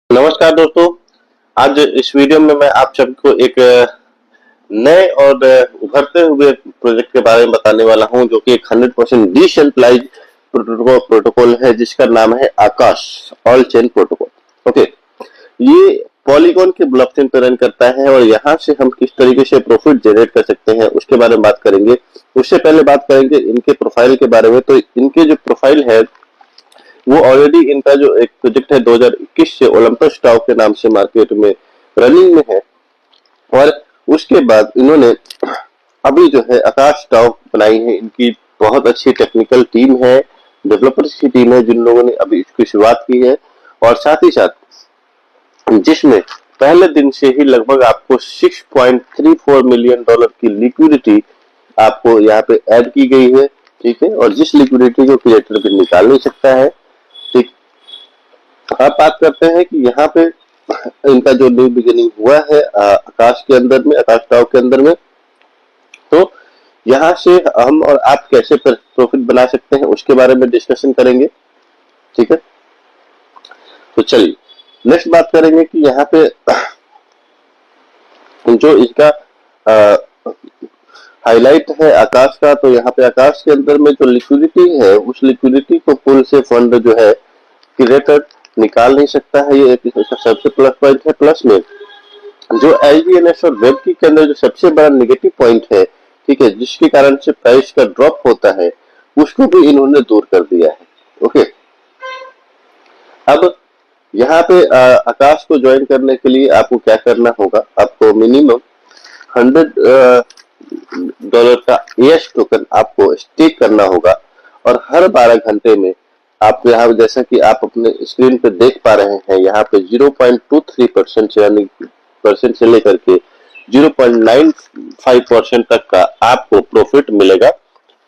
नमस्कार दोस्तों। आज इस वीडियो में मैं आप सबको एक नए और उभरते हुए प्रोजेक्ट के बारे में बताने वाला हूं, जो कि एक 100% डिसेंट्रलाइज्ड प्रोटोकॉल है, जिसका नाम है आकाश ऑल चेन प्रोटोकॉल। ओके, ये पॉलीगॉन के ब्लॉकचेन पर रन करता है और यहाँ से हम किस तरीके से प्रॉफिट जनरेट कर सकते हैं उसके बारे में बात करेंगे। उससे पहले बात करेंगे इनके प्रोफाइल के बारे में। तो इनके जो प्रोफाइल है वो ऑलरेडी इनका जो एक प्रोजेक्ट है 2021 से ओलंपस टाउ के नाम से मार्केट में रनिंग में है। और उसके बाद इन्होंने अभी जो है आकाश टाउ बनाई है। इनकी बहुत अच्छी टेक्निकल टीम है, डेवलपर्स की टीम है, जिन लोगों ने अभी इसकी शुरुआत की है। और साथ ही साथ जिसमें पहले दिन से ही लगभग आपको $6.34 मिलियन की लिक्विडिटी आपको यहाँ पे ऐड की गई है। ठीक है, और जिस लिक्विडिटी को क्रिएटर भी निकाल नहीं सकता है। ठीक, अब बात करते हैं कि यहाँ पे इनका जो न्यू बिगिनिंग हुआ है आकाश के अंदर में, आकाश टाव के अंदर में। तो यहाँ से हम और आप कैसे प्रॉफिट बना सकते हैं उसके बारे में डिस्कशन करेंगे। ठीक है, तो चलिए नेक्स्ट बात करेंगे कि यहाँ पे जो इसका हाईलाइट है आकाश का। तो यहाँ पे आकाश के अंदर में जो लिक्विडिटी है, उस लिक्विडिटी को पुल से फंड जो है क्रिएटर निकाल नहीं सकता है। ये एक सबसे प्लस पॉइंट है। प्लस में जो एलजीएनएस और वेब की के अंदर जो सबसे बड़ा नेगेटिव पॉइंट है, ठीक है, जिसके कारण से प्राइस का ड्रॉप होता है, उसको भी इन्होंने दूर कर दिया है। ओके, अब यहाँ पे आकाश को ज्वाइन करने के लिए आपको क्या करना होगा, आपको मिनिमम $100 का एएस टोकन आपको स्टेक करना होगा। और हर 12 घंटे में आप यहाँ जैसा कि आप अपने स्क्रीन पे देख पा रहे हैं, यहाँ पे 0.23% यानी परसेंट से लेकर के 0.95% तक का आपको प्रॉफिट मिलेगा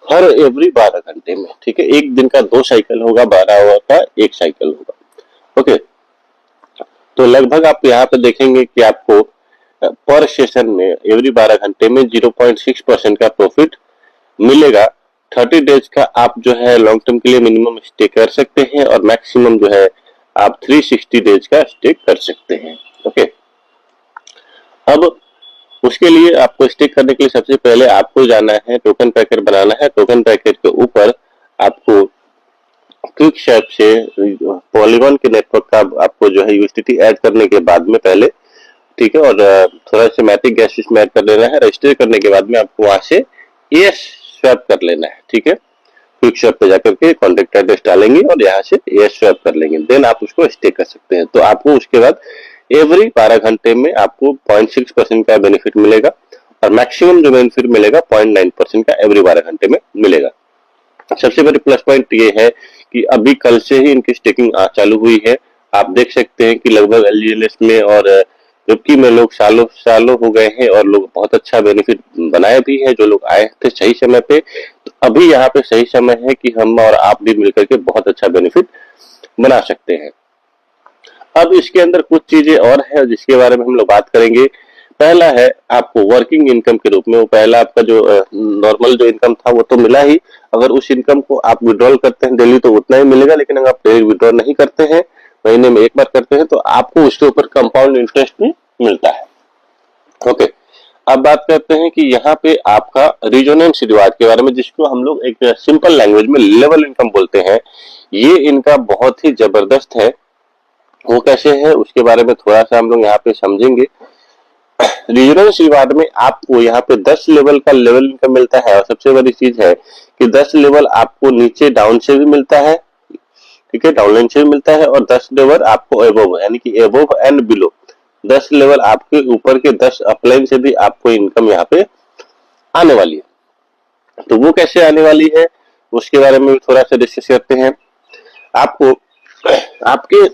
हर एवरी 12 घंटे में। ठीक है, एक दिन का 2 साइकिल होगा, 12 आवर का 1 साइकिल होगा। ओके, तो लगभग आप यहाँ पे देखेंगे कि आपको पर सेशन में एवरी 12 घंटे में 0.6% का प्रॉफिट मिलेगा। 30 डेज का आप जो है लॉन्ग टर्म के लिए मिनिमम स्टे कर सकते हैं और मैक्सिमम जो है आप 360 डेज का स्टे कर सकते हैं। ओके, अब उसके लिए आपको स्टेक करने के लिए सबसे पहले आपको जाना है, टोकन पैकेट बनाना है। टोकन पैकेट के ऊपर आपको क्विक स्वैप से पॉलीगॉन के नेटवर्क का आपको जो है यूएसडीटी ऐड करने के बाद में पहले, ठीक है, और थोड़ा सा मैटिक गैस में ऐड कर लेना है। रजिस्टर करने के बाद में आपको वहां से एएस स्वैप कर लेना है। ठीक है, क्विक स्वैप पे जाकर के कॉन्टेक्ट एड्रेस डालेंगे और यहाँ से एएस स्वैप कर लेंगे, देन आप उसको स्टे कर सकते हैं। तो आपको उसके बाद एवरी 12 घंटे में आपको 0.6% का बेनिफिट मिलेगा और मैक्सिमम जो बेनिफिट मिलेगा 0.9% का एवरी 12 घंटे में मिलेगा। सबसे बड़ी प्लस पॉइंट ये है कि अभी कल से ही इनकी स्टेकिंग चालू हुई है। आप देख सकते हैं कि लगभग एलजीएनएस में और जबकि में लोग सालों सालों हो गए हैं और लोग बहुत अच्छा बेनिफिट बनाए भी है। जो लोग आए थे सही समय पे, तो अभी यहाँ पे सही समय है कि हम और आप भी मिलकर के बहुत अच्छा बेनिफिट बना सकते हैं। अब इसके अंदर कुछ चीजें और है जिसके बारे में हम लोग बात करेंगे। पहला है आपको वर्किंग इनकम के रूप में, वो पहला आपका जो नॉर्मल जो इनकम था वो तो मिला ही। अगर उस इनकम को आप विड्रॉल करते हैं डेली तो उतना ही मिलेगा, लेकिन अगर आप डेली विड्रॉल नहीं करते हैं, महीने में एक बार करते हैं, तो आपको उसके ऊपर कंपाउंड इंटरेस्ट भी मिलता है। ओके, अब बात करते हैं कि यहाँ पे आपका रेजोनेंस रिवार्ड के बारे में, जिसको हम लोग एक सिंपल लैंग्वेज में लेवल इनकम बोलते हैं। ये इनका बहुत ही जबरदस्त है। वो कैसे है उसके बारे में थोड़ा सा हम लोग यहाँ पे समझेंगे। रीजनल रिवार्ड में आपको यहाँ पे 10 लेवल का लेवल इनकम मिलता है और सबसे बड़ी चीज है कि 10 लेवल आपको नीचे डाउन से भी मिलता है। ठीक है, डाउनलाइन से भी मिलता है और 10 लेवल आपको एबोव यानी कि एबोव एंड बिलो 10 लेवल आपके ऊपर के 10 अपलाइन से भी आपको इनकम यहाँ पे आने वाली है। तो वो कैसे आने वाली है उसके बारे में थोड़ा सा डिस्कस करते हैं। आपको आपके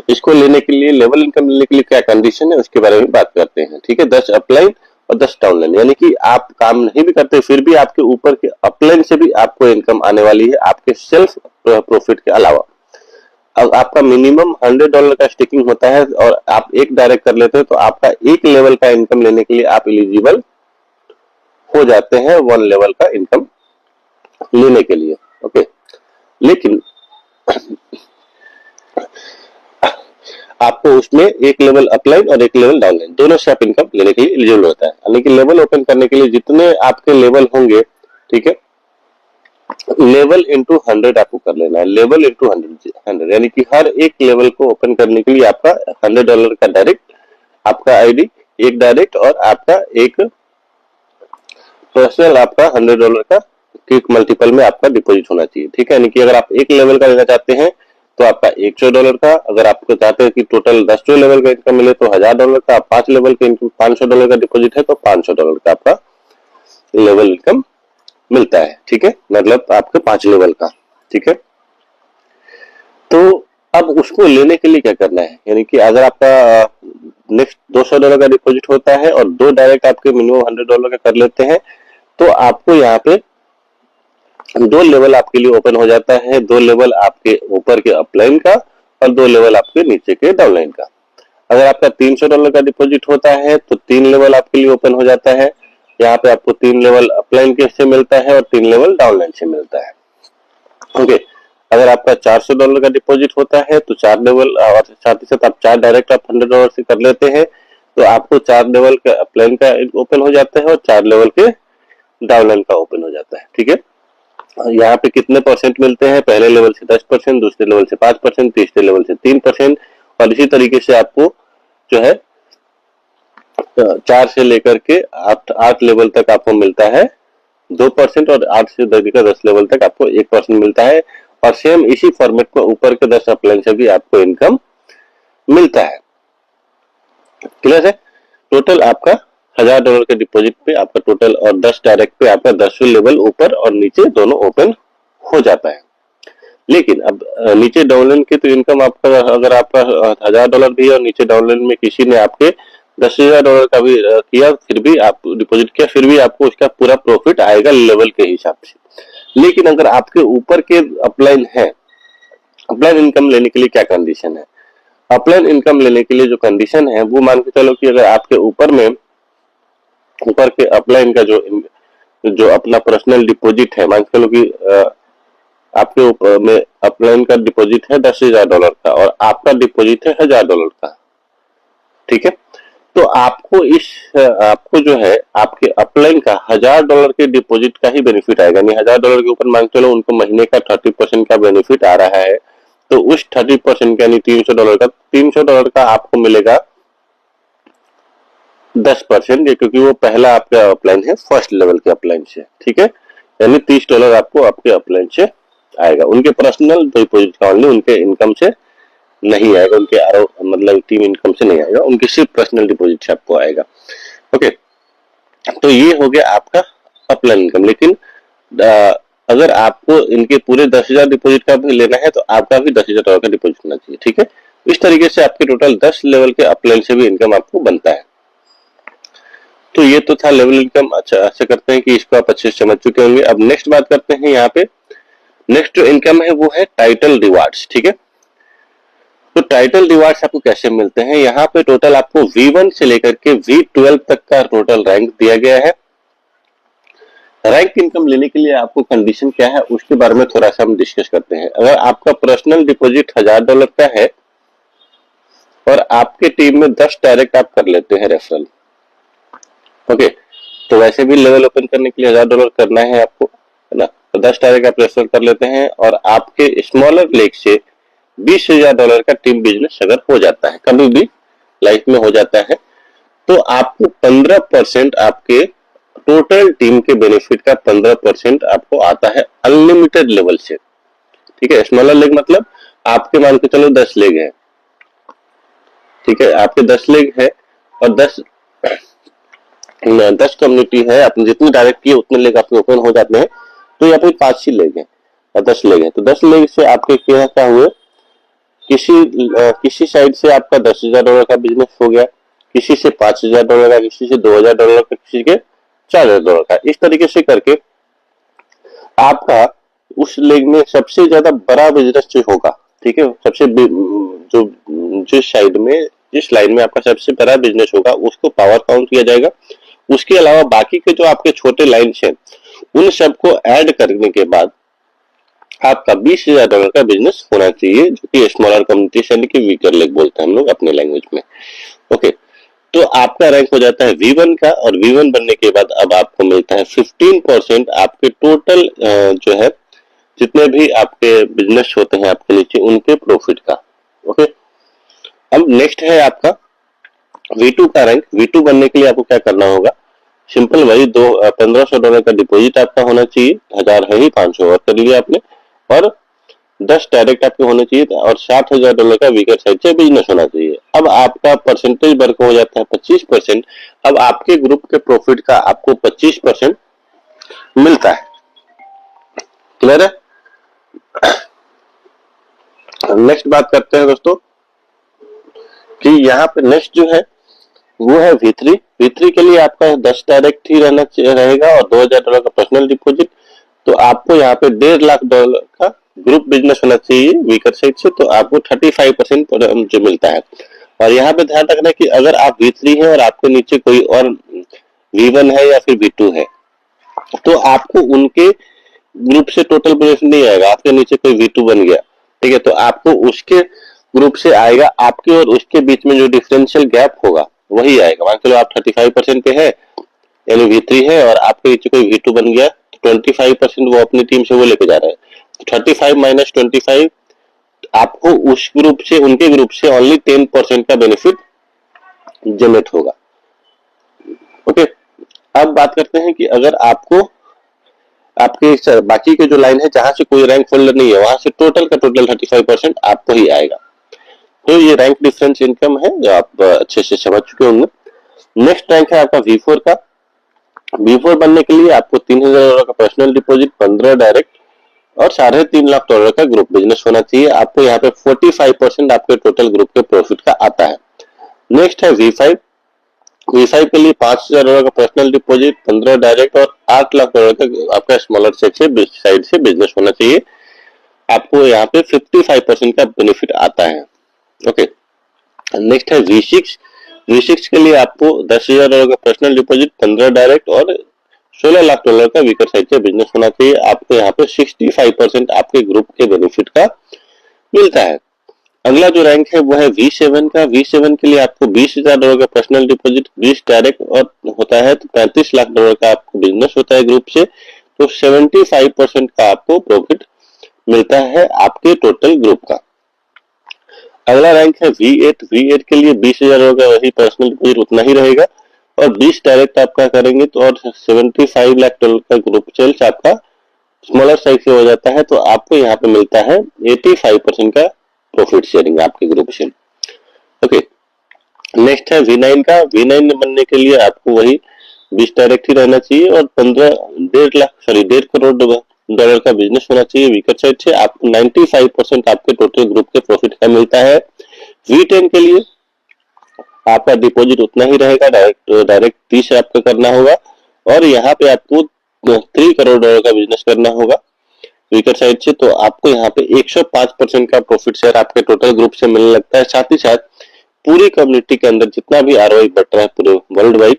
इसको लेने के लिए, लेवल इनकम लेने के लिए क्या कंडीशन है उसके बारे में बात करते हैं। ठीक है, 10 अपलाइन और 10 डाउनलाइन, यानी कि आप काम नहीं भी करते फिर भी आपके ऊपर के अपलाइन से भी आपको इनकम आने वाली है आपके सेल्फ प्रॉफिट के अलावा। अब आपका मिनिमम $100 का स्टेकिंग होता है और आप एक डायरेक्ट कर लेते हैं तो आपका एक लेवल का इनकम लेने के लिए आप एलिजिबल हो जाते हैं 1 लेवल का इनकम लेने के लिए। ओके, लेकिन आपको उसमें एक लेवल अपलाइन और एक लेवल डाउनलाइन दोनों से आप इनकम लेने के लिए एलिजिबल होता है। यानी कि लेवल ओपन करने के लिए जितने आपके लेवल होंगे, ठीक है, लेवल इंटू 100 आपको कर लेना है। लेवल इंटू 100 यानी कि हर एक लेवल को ओपन करने के लिए आपका $100 का डायरेक्ट आपका आईडी एक डायरेक्ट और आपका एक पर्सनल आपका $100 का क्विक मल्टीपल में आपका डिपॉजिट होना चाहिए। ठीक है, यानी कि अगर आप एक लेवल का लेना चाहते हैं तो आपका $100 का, अगर आपको चाहते हैं कि टोटल 10 लेवल का इनकम मिले तो $1000 का, 5 लेवल का इनकम $500 का डिपॉजिट है तो $500 का आपका लेवल इनकम मिलता है। ठीक है, मतलब आपके 5 लेवल का। ठीक है, तो अब उसको लेने के लिए क्या करना है, यानी कि अगर आपका नेक्स्ट $200 का डिपॉजिट होता है और 2 डायरेक्ट आपके मिनिमम $100 का कर लेते हैं तो आपको यहाँ पे 2 लेवल आपके लिए ओपन हो जाता है। 2 लेवल आपके ऊपर के अपलाइन का और 2 लेवल आपके नीचे के डाउनलाइन का। अगर आपका $300 का डिपॉजिट होता है तो 3 लेवल आपके लिए ओपन हो जाता है। यहाँ पे आपको 3 लेवल अपलाइन के से मिलता है और 3 लेवल डाउनलाइन से मिलता है। ओके, अगर आपका $400 का डिपॉजिट होता है तो 4 लेवल और साथ ही साथ आप 4 डायरेक्ट आप $100 से कर लेते हैं तो आपको 4 लेवल का अपलाइन का ओपन हो जाता है और 4 लेवल के डाउनलाइन का ओपन हो जाता है। ठीक है, यहाँ पे कितने परसेंट मिलते हैं, पहले लेवल से 10%, दूसरे लेवल से 5%, तीसरे लेवल से 3% और इसी तरीके से आपको जो है 4 से लेकर के 8 लेवल तक आपको मिलता है 2% और 8 से 10 लेवल तक आपको 1% मिलता है। और सेम इसी फॉर्मेट में ऊपर के 10 अपलाइन से भी आपको इनकम मिलता है। क्लियर है, टोटल आपका $1000 के डिपॉजिट पे आपका टोटल और 10 डायरेक्ट पे आपका 10 लेवल ऊपर और नीचे दोनों ओपन हो जाता है। लेकिन अब नीचे डाउनलाइन की तो इनकम आपका, अगर आपका $1000 भी है और नीचे डाउनलाइन में किसी ने आपके $10,000 का भी किया, फिर भी आप डिपॉजिट किया, फिर भी आपको उसका पूरा प्रॉफिट आएगा लेवल के हिसाब से। लेकिन अगर आपके ऊपर के अपलाइन है, अपलाइन इनकम लेने के लिए क्या कंडीशन है, अपलाइन इनकम लेने के लिए जो कंडीशन है वो मान के चलो कि अगर आपके ऊपर के अपलाइन का जो अपना पर्सनल डिपॉजिट है, मान के चलो कि आपके ऊपर में अपलाइन का डिपॉजिट है $10,000 का और आपका डिपॉजिट है $1000 का। ठीक है, तो आपको जो है आपके अपलाइन का $1000 के डिपॉजिट का ही बेनिफिट आएगा। नहीं, $1000 के ऊपर मान चलो उनको महीने का 30% का बेनिफिट आ रहा है तो उस 30% का यानी $300 का आपको मिलेगा 10%, क्योंकि वो पहला आपका अपलाइन है फर्स्ट लेवल के अपलाइन से। ठीक है, यानी $30 आपको आपके अपलाइन से आएगा, उनके पर्सनल डिपॉजिट का ओनली, उनके इनकम से नहीं आएगा, उनके आरओ मतलब टीम इनकम से नहीं आएगा, उनके सिर्फ पर्सनल डिपॉजिट से आपको आएगा। ओके, तो ये हो गया आपका अपलाइन इनकम। लेकिन अगर आपको इनके पूरे 10,000 डिपॉजिट का भी लेना है तो आपका भी $10,000 का डिपॉजिट होना चाहिए। ठीक है, इस तरीके से आपके टोटल 10 लेवल के अपलाइन से भी इनकम आपको बनता है। तो ये तो था लेवल इनकम। अच्छा, ऐसा करते हैं कि इसको आप अच्छे से समझ चुके होंगे। अब नेक्स्ट बात करते हैं, यहाँ पे नेक्स्ट जो इनकम है वो है टाइटल रिवार्ड्स। ठीक है, तो टाइटल रिवार्ड्स आपको कैसे मिलते हैं, यहाँ पे टोटल आपको V1 से लेकर के V12 तक का टोटल रैंक दिया गया है। रैंक इनकम लेने के लिए आपको कंडीशन क्या है उसके बारे में थोड़ा सा हम डिस्कस करते हैं। अगर आपका पर्सनल डिपॉजिट $1000 का है और आपके टीम में 10 डायरेक्ट आप कर लेते हैं रेफरल, ओके, तो वैसे भी लेवल ओपन करने के लिए $1000 करना है आपको, है ना, तो 10 डायरेक्ट आप रेफरल कर लेते हैं और आपके स्मॉलर लेग से $20,000 का टीम बिजनेस अगर हो जाता है, कभी भी लाइफ में हो जाता है, तो आपको 15% आपके टोटल टीम के बेनिफिट का 15% आपको आता है अनलिमिटेड लेवल से। ठीक है, स्मॉलर लेग मतलब आपके मान के चलो 10 लेग है। ठीक है, आपके 10 लेग है और 10 कम्युनिटी है, आपने जितने डायरेक्ट किए उतने लेग आपके ओपन हो जाते हैं। तो यहाँ पे 5 ही लेग है और 10 लेग है, तो 10 लेग से आपके क्या हुए, किसी साइड से आपका $10,000 का बिजनेस हो गया, किसी से $5,000 का, किसी से $2,000 का, किसी के $4,000 का। इस तरीके से करके आपका उस लेग में सबसे ज्यादा बड़ा बिजनेस जो होगा, ठीक है, सबसे जो जिस लाइन में आपका सबसे बड़ा बिजनेस होगा उसको पावर काउंट किया जाएगा। उसके अलावा बाकी के जो आपके छोटे लाइन्स हैं उन सबको ऐड करने के बाद आपका $20,000 का बिजनेस होना चाहिए, जो कि स्मॉलर कम्युनिटी यानी कि वीकर लेग बोलते हैं हम लोग अपने लैंग्वेज में। ओके, तो आपका रैंक हो जाता है V1 का, और V1 बनने के बाद अब आपको मिलता है 15% आपके टोटल जो है जितने भी आपके बिजनेस होते हैं आपके नीचे उनके प्रॉफिट का। ओके, अब नेक्स्ट है आपका V2 का रैंक। V2 बनने के लिए आपको क्या करना होगा, सिंपल वही $1,500 का डिपॉजिट आपका होना चाहिए, 1000 है ही, 500 और कर लिया आपने, और 10 डायरेक्ट आपके होने चाहिए, और $60,000 का वीकर साइड से बिजनेस होना चाहिए। अब आपका परसेंटेज वर्क हो जाता है 25%। अब आपके ग्रुप के प्रॉफिट का आपको 25% मिलता है। क्लियर है? नेक्स्ट बात करते हैं दोस्तों कि यहाँ पे नेक्स्ट जो है वो है V3। V3 के लिए आपका 10 डायरेक्ट ही रहेगा और $2,000 का पर्सनल डिपॉजिट। तो आपको यहाँ पे $1.5 लाख का ग्रुप बिजनेस होना चाहिए वीकर साइड से, तो आपको 35% जो मिलता है। और यहाँ पे ध्यान रखना कि अगर आप V3 है और आपके नीचे कोई और V1 है या फिर V2 है, तो आपको उनके ग्रुप से टोटल बेनिफिट नहीं आएगा। आपके नीचे कोई V2 बन गया, ठीक है, तो आपको उसके ग्रुप से आएगा, आपके और उसके बीच में जो डिफरेंशियल गैप होगा वही आएगा। मान लो आप 35% पे है, यानी V3 है, और आपके नीचे कोई V2 बन गया, तो 25% वो अपनी टीम से वो लेके जा रहा है, तो 35 माइनस 25 आपको उस ग्रुप से, उनके ग्रुप से ओनली 10% का बेनिफिट जनरेट होगा। ओके, अब बात करते हैं कि अगर आपको आपके बाकी के जो लाइन है जहां से कोई रैंक होल्डर नहीं है, वहां से टोटल का टोटल 35% आपको ही आएगा। तो ये रैंक डिफरेंस इनकम है जो आप अच्छे से समझ चुके होंगे। नेक्स्ट रैंक है आपका V4 का। V4 बनने के लिए आपको $3,000 का पर्सनल डिपॉजिट, 15 डायरेक्ट और $3.5 लाख का ग्रुप बिजनेस होना चाहिए। आपको यहाँ पे 45% आपके टोटल ग्रुप के प्रॉफिट का आता है। नेक्स्ट है V5। V5 के लिए $5,000 का पर्सनल डिपॉजिट, 15 डायरेक्ट और $8 लाख का आपका स्मॉलर साइड से बिजनेस होना चाहिए। आपको यहाँ पे 55% का बेनिफिट आता है। ओके, नेक्स्ट है V6। V6 के लिए आपको $10,000 का पर्सनल डिपॉजिट, 15 डायरेक्ट और $16 लाख का वीकर साइड से बिजनेस होना चाहिए। आपको यहाँ पे 65% आपके ग्रुप के बेनिफिट का मिलता है। अगला जो रैंक है वो है V7 का। V7 के लिए आपको $20,000 का पर्सनल डिपॉजिट, 20 डायरेक्ट और होता है, तो $35 लाख का आपको बिजनेस होता है ग्रुप से, तो 75% का आपको प्रॉफिट मिलता है आपके टोटल ग्रुप का। अगला रैंक है V8। V8 के लिए $20,000 का वही पर्सनल डिपॉजिट उतना ही रहेगा, और 20 डायरेक्ट आपका करेंगे तो और $75 लाख का ग्रुप सेल्स आपका स्मॉलर साइज से हो जाता है, तो आपको यहाँ पे मिलता है 85% का प्रॉफिट शेयरिंग आपके ग्रुप से। ओके, नेक्स्ट है V9 का। V9 बनने के लिए आपको वही 20 डायरेक्ट ही रहना चाहिए और 1.5 करोड़ का बिजनेस होना चाहिए वीकर साइड से। आपको 95% आपके टोटल ग्रुप के प्रॉफिट का मिलता है। V10 के लिए आपका डिपॉजिट उतना ही रहेगा, डायरेक्ट 30 आपका करना होगा, और यहाँ पे आपको $3 करोड़ का बिजनेस करना होगा वीकर साइड से, तो आपको यहाँ पे 105% का प्रॉफिट शेयर आपके टोटल ग्रुप से मिलने लगता है। साथ ही साथ पूरी कम्युनिटी के अंदर जितना भी ROI बढ़ रहा है पूरे वर्ल्ड वाइड,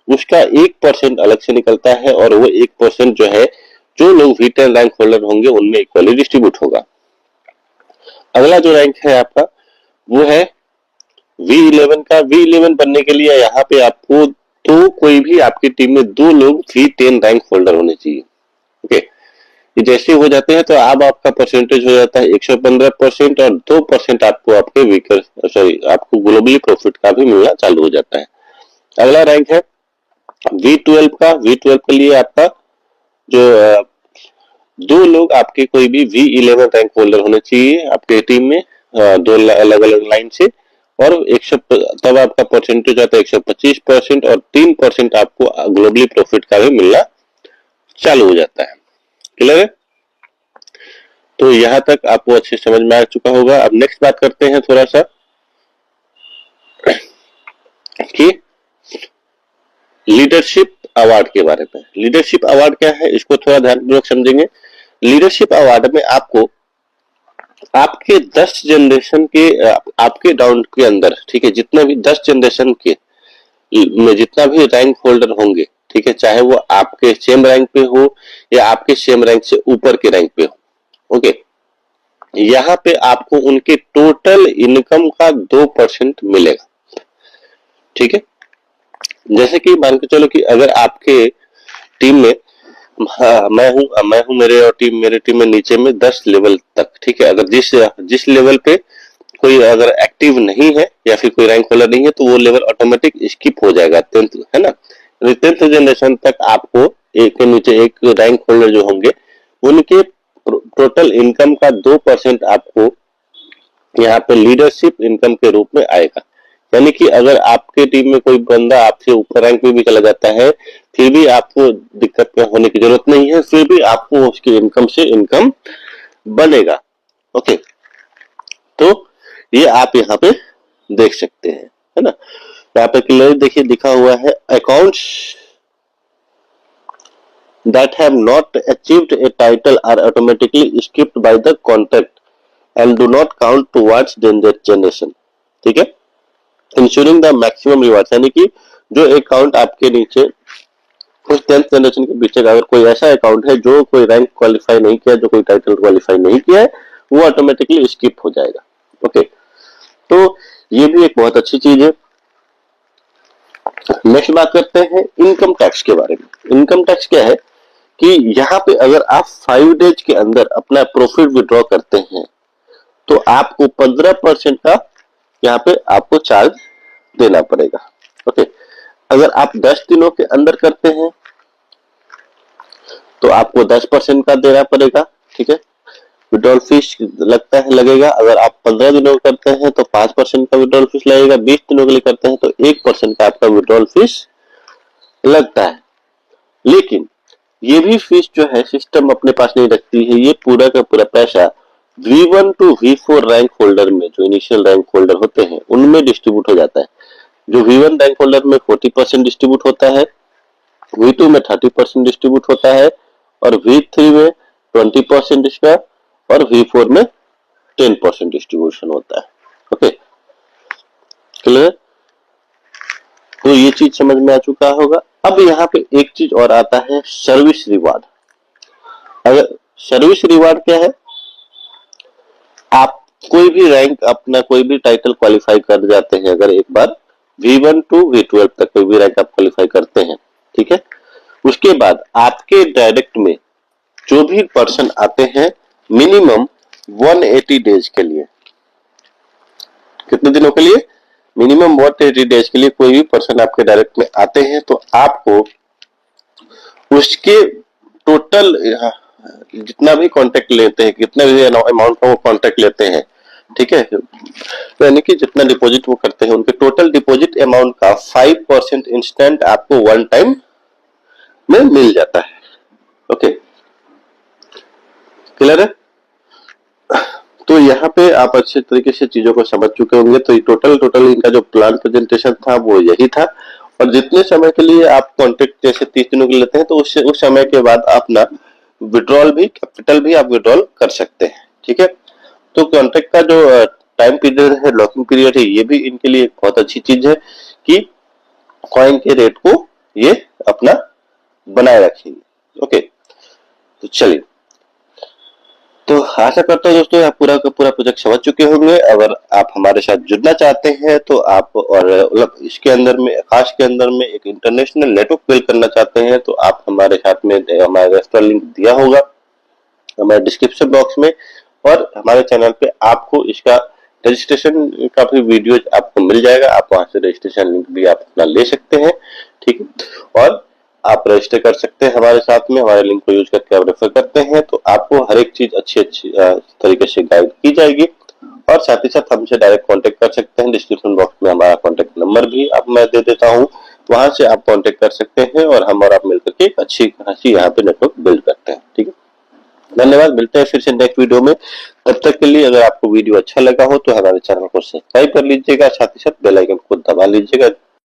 उसका 1% अलग से निकलता है, और वो 1% जो है जो लोग V10 रैंक होल्डर होंगे उनमें इक्वली डिस्ट्रीब्यूट होगा। अगला जो रैंक है आपका वो है V11 का। V11 बनने के लिए यहाँ पे आपको तो कोई भी आपकी टीम में 2 लोग V10 रैंक होल्डर होने चाहिए। ओके, ये जैसे हो जाते हैं तो अब आपका परसेंटेज हो जाता है 115%, और 2% आपको आपके आपको ग्लोबली प्रॉफिट का भी मिलना चालू हो जाता है। अगला रैंक है V12 का। V12 के लिए आपका जो 2 लोग आपके कोई भी V11 रैंक होल्डर होने चाहिए आपके टीम में, 2 अलग अलग लाइन से, और तब आपका परसेंटेज आता है 125%, और 3% आपको ग्लोबली प्रॉफिट का भी मिलना चालू हो जाता है। क्लियर है? तो यहां तक आपको अच्छे समझ में आ चुका होगा। अब नेक्स्ट बात करते हैं थोड़ा सा कि लीडरशिप अवार्ड के बारे में। लीडरशिप अवार्ड क्या है इसको थोड़ा ध्यानपूर्वक समझेंगे। लीडरशिप अवार्ड में आपको आपके 10 जनरेशन के आपके डाउन के अंदर, ठीक है, जितने भी 10 जनरेशन के में जितना भी रैंक होल्डर होंगे, ठीक है, चाहे वो आपके सेम रैंक पे हो या आपके सेम रैंक से ऊपर के रैंक पे हो, ओके, यहाँ पे आपको उनके टोटल इनकम का 2% मिलेगा। ठीक है, जैसे कि मान के चलो कि अगर आपके टीम में, हाँ, मैं हूँ मेरे टीम में नीचे में 10 लेवल तक, ठीक है, अगर जिस जिस लेवल पे कोई अगर एक्टिव नहीं है या फिर कोई रैंक होल्डर नहीं है तो वो लेवल ऑटोमेटिक स्किप हो जाएगा 10th, है ना। 10th जनरेशन तक आपको एक के नीचे एक रैंक होल्डर जो होंगे उनके टोटल इनकम का 2% आपको यहाँ पे लीडरशिप इनकम के रूप में आएगा। यानी कि अगर आपके टीम में कोई बंदा आपसे ऊपर रैंक पे भी चला जाता है फिर भी आपको दिक्कत में होने की जरूरत नहीं है, फिर भी आपको उसकी इनकम से इनकम बनेगा। ओके, तो ये आप यहाँ पे देख सकते हैं, है ना। यहाँ पे क्लियर देखिए लिखा हुआ है, accounts that have not achieved a title are automatically skipped by the contract and do not count towards generation। ठीक है, इंश्योरिंग द मैक्सिमम रिवार्ड, यानी कि जो अकाउंट आपके नीचे उस 10th जनरेशन के पीछे अगर कोई ऐसा अकाउंट है जो कोई रैंक क्वालिफाई नहीं किया, जो कोई टाइटल क्वालिफाई नहीं किया है, वो ऑटोमेटिकली स्किप हो जाएगा। ओके, तो ये भी एक बहुत अच्छी चीज है। नेक्स्ट बात करते हैं इनकम टैक्स के बारे में। इनकम टैक्स क्या है कि यहाँ पे अगर आप 5 डेज के अंदर अपना प्रॉफिट विड्रॉ करते हैं तो आपको 15% का यहाँ पे आपको चार्ज देना पड़ेगा। ओके, अगर आप 10 दिनों के अंदर करते हैं तो आपको 10% का देना पड़ेगा। ठीक है, विड्रॉल फीस लगेगा। अगर आप 15 दिनों का करते हैं तो 5% का विड्रॉल फीस लगेगा। 20 दिनों के लिए करते हैं तो 1% का आपका विड्रॉल फीस लगता है। लेकिन ये भी फीस जो है सिस्टम अपने पास नहीं रखती है, ये पूरा का पूरा पैसा V1 to V4 rank holder में, जो इनिशियल रैंक होल्डर होते हैं उनमें डिस्ट्रीब्यूट हो जाता है। जो V1 रैंक होल्डर में 40% डिस्ट्रीब्यूट होता है, V2 में 30% डिस्ट्रीब्यूट होता है और V3 में 20% इसका और V4 में 10% डिस्ट्रीब्यूशन होता है। Okay, clear. तो ये चीज समझ में आ चुका होगा। अब यहाँ पे एक चीज और आता है, सर्विस रिवार्ड। अगर सर्विस रिवार्ड क्या है, आप कोई भी रैंक अपना कोई भी टाइटल क्वालिफाई कर जाते हैं, अगर एक बार V1 to V12 तक कोई भी रैंक आप क्वालिफाई करते हैं, ठीक है, उसके बाद आपके डायरेक्ट में जो भी पर्सन आते हैं मिनिमम 180 डेज के लिए, कितने दिनों के लिए, मिनिमम 180 डेज के लिए कोई भी पर्सन आपके डायरेक्ट में आते हैं तो आपको उसके टोटल जितना भी कॉन्ट्रैक्ट लेते हैं, कितना भी अमाउंट का वो कॉन्ट्रैक्ट लेते हैं, ठीक है, तो यानी कि जितना डिपॉजिट वो करते हैं उनके टोटल डिपॉजिट अमाउंट का 5% इंस्टेंट आपको वन टाइम में मिल जाता है। ओके, क्लियर है। तो यहाँ पे आप अच्छे तरीके से चीजों को समझ चुके होंगे। तो टोटल इनका जो प्लान प्रेजेंटेशन था वो यही था। और जितने समय के लिए आप कॉन्ट्रैक्ट जैसे 30 दिनों के लिए लेते हैं तो उस समय के बाद अपना विड्रॉल भी, कैपिटल भी आप विड्रॉल कर सकते हैं। ठीक है, तो कॉन्ट्रैक्ट का जो टाइम पीरियड है, लॉकिंग पीरियड है, ये भी इनके लिए बहुत अच्छी चीज है कि कॉइन के रेट को ये अपना बनाए रखेंगे। ओके, तो चलिए, तो आशा करता हूँ दोस्तों आप पूरा का पूरा प्रोजेक्ट समझ चुके होंगे। अगर आप हमारे साथ जुड़ना चाहते हैं तो आप, और इसके अंदर में खास के अंदर में एक इंटरनेशनल नेटवर्क बिल्ड करना चाहते हैं तो आप हमारे साथ में, हमारा रेफरल लिंक दिया होगा हमारे डिस्क्रिप्शन बॉक्स में, और हमारे चैनल पे आपको इसका रजिस्ट्रेशन का भी वीडियो आपको मिल जाएगा। आप वहां से रजिस्ट्रेशन लिंक भी आप अपना ले सकते हैं। ठीक है, और आप रजिस्टर कर सकते हैं हमारे साथ में। हमारे लिंक को यूज करके आप रेफर करते हैं तो आपको हर एक चीज अच्छी तरीके से गाइड की जाएगी। और साथ ही साथ हमसे डायरेक्ट कांटेक्ट कर सकते हैं। डिस्क्रिप्शन बॉक्स में हमारा कांटेक्ट नंबर भी आप मैं दे देता हूँ, वहां से आप कांटेक्ट कर सकते हैं और हम और आप मिलकर के एक अच्छी खासी यहाँ पे नेटवर्क बिल्ड करते हैं। ठीक है, धन्यवाद। मिलते हैं फिर से नेक्स्ट वीडियो में। तब तक के लिए अगर आपको वीडियो अच्छा लगा हो तो हमारे चैनल को सब्सक्राइब कर लीजिएगा, साथ ही साथ बेल आइकन को दबा लीजिएगा